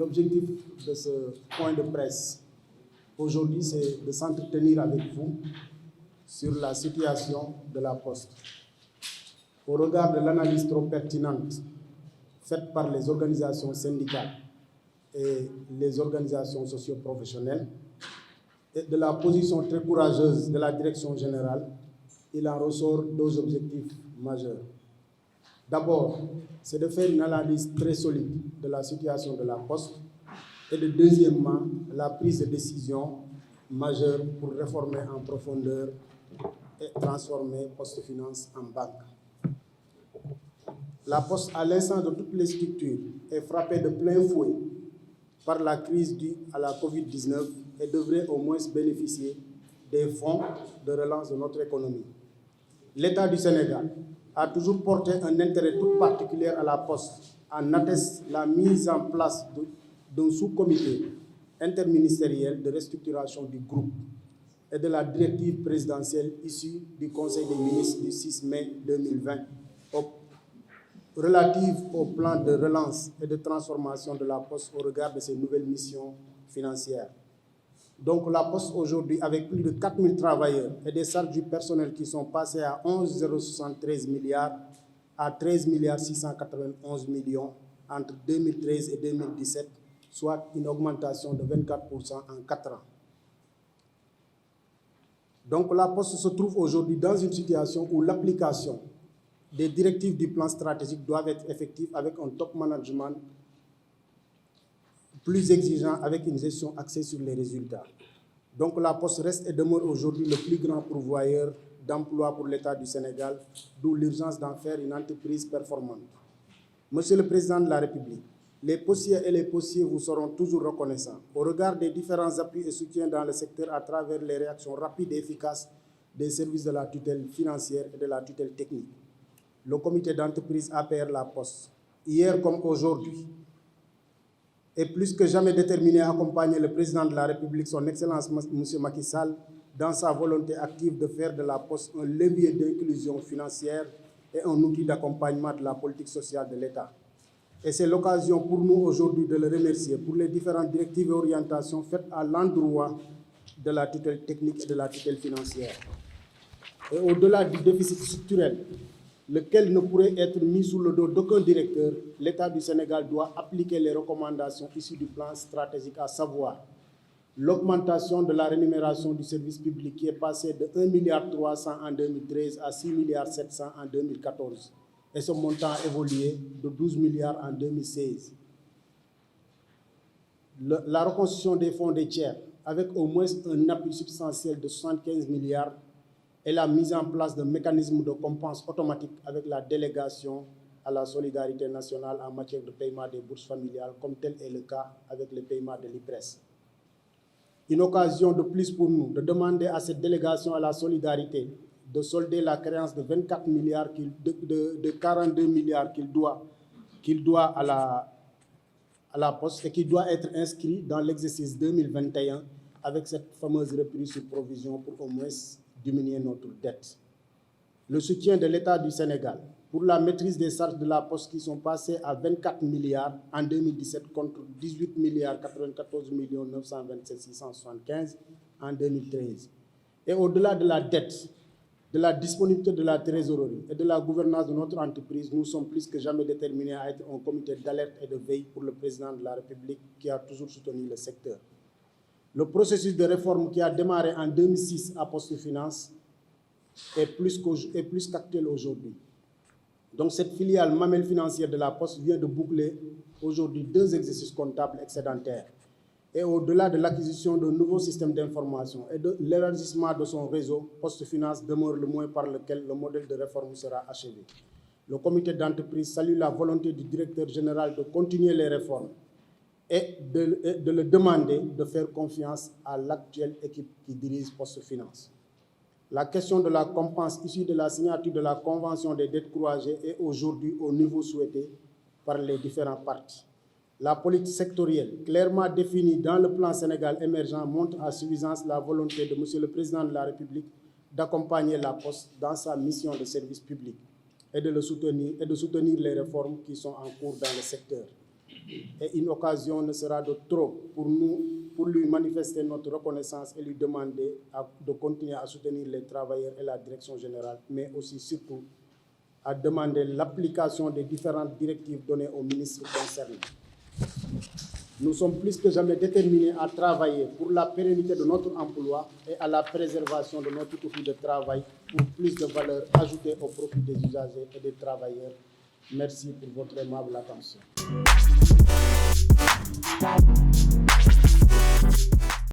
L'objectif de ce point de presse aujourd'hui, c'est de s'entretenir avec vous sur la situation de la Poste. Au regard de l'analyse trop pertinente faite par les organisations syndicales et les organisations socio-professionnelles et de la position très courageuse de la direction générale, il en ressort deux objectifs majeurs. D'abord, c'est de faire une analyse très solide de la situation de la Poste et deuxièmement, la prise de décision majeure pour réformer en profondeur et transformer Poste Finance en banque. La Poste, à l'instant de toutes les structures, est frappée de plein fouet par la crise due à la Covid-19 et devrait au moins bénéficier des fonds de relance de notre économie. L'État du Sénégal a toujours porté un intérêt tout particulier à la Poste, en atteste la mise en place d'un sous-comité interministériel de restructuration du groupe et de la directive présidentielle issue du Conseil des ministres du 6 mai 2020 relative au plan de relance et de transformation de la Poste au regard de ses nouvelles missions financières. Donc la Poste aujourd'hui, avec plus de 4 000 travailleurs et des charges du personnel qui sont passées à 11,073 milliards à 13 691 millions entre 2013 et 2017, soit une augmentation de 24% en 4 ans. Donc la Poste se trouve aujourd'hui dans une situation où l'application des directives du plan stratégique doivent être effectives avec un top management plus exigeant, avec une gestion axée sur les résultats. Donc la Poste reste et demeure aujourd'hui le plus grand pourvoyeur d'emplois pour l'État du Sénégal, d'où l'urgence d'en faire une entreprise performante. Monsieur le Président de la République, les postiers et les postiers vous seront toujours reconnaissants au regard des différents appuis et soutiens dans le secteur à travers les réactions rapides et efficaces des services de la tutelle financière et de la tutelle technique. Le comité d'entreprise APR La Poste, hier comme aujourd'hui, est plus que jamais déterminé à accompagner le président de la République, son Excellence M. Macky Sall, dans sa volonté active de faire de la Poste un levier d'inclusion financière et un outil d'accompagnement de la politique sociale de l'État. Et c'est l'occasion pour nous aujourd'hui de le remercier pour les différentes directives et orientations faites à l'endroit de la tutelle technique et de la tutelle financière. Et au-delà du déficit structurel, lequel ne pourrait être mis sous le dos d'aucun directeur, l'État du Sénégal doit appliquer les recommandations issues du plan stratégique, à savoir l'augmentation de la rémunération du service public qui est passée de 1,3 milliard en 2013 à 6,7 milliards en 2014. Et ce montant a évolué de 12 milliards en 2016. La reconstitution des fonds des tiers, avec au moins un appui substantiel de 75 milliards, et la mise en place d'un mécanisme de compense automatique avec la délégation à la solidarité nationale en matière de paiement des bourses familiales, comme tel est le cas avec le paiement de l'IPRES. Une occasion de plus pour nous de demander à cette délégation à la solidarité de solder la créance de 24 milliards, de 42 milliards qu'il doit à la Poste et qui doit être inscrit dans l'exercice 2021 avec cette fameuse reprise sur provision pour au moins diminuer notre dette. Le soutien de l'État du Sénégal pour la maîtrise des charges de la Poste qui sont passées à 24 milliards en 2017 contre 18 milliards 94 millions 927 675 en 2013. Et au-delà de la dette, de la disponibilité de la trésorerie et de la gouvernance de notre entreprise, nous sommes plus que jamais déterminés à être un comité d'alerte et de veille pour le président de la République qui a toujours soutenu le secteur. Le processus de réforme qui a démarré en 2006 à Poste Finance est plus qu'actuel aujourd'hui. Donc cette filiale mamelle financière de la Poste vient de boucler aujourd'hui 2 exercices comptables excédentaires. Et au-delà de l'acquisition d'un nouveau système d'information et de l'élargissement de son réseau, Poste Finance demeure le moyen par lequel le modèle de réforme sera achevé. Le comité d'entreprise salue la volonté du directeur général de continuer les réformes et de le demander de faire confiance à l'actuelle équipe qui dirige Poste Finance. La question de la compense issue de la signature de la Convention des dettes croisées est aujourd'hui au niveau souhaité par les différentes parties. La politique sectorielle, clairement définie dans le plan Sénégal émergent, montre à suffisance la volonté de M. le Président de la République d'accompagner la Poste dans sa mission de service public et de soutenir les réformes qui sont en cours dans le secteur. et une occasion ne sera de trop pour nous, pour lui manifester notre reconnaissance et lui demander de continuer à soutenir les travailleurs et la direction générale, mais aussi surtout à demander l'application des différentes directives données aux ministres concernés. Nous sommes plus que jamais déterminés à travailler pour la pérennité de notre emploi et à la préservation de notre outil de travail pour plus de valeur ajoutée au profit des usagers et des travailleurs. Merci pour votre aimable attention.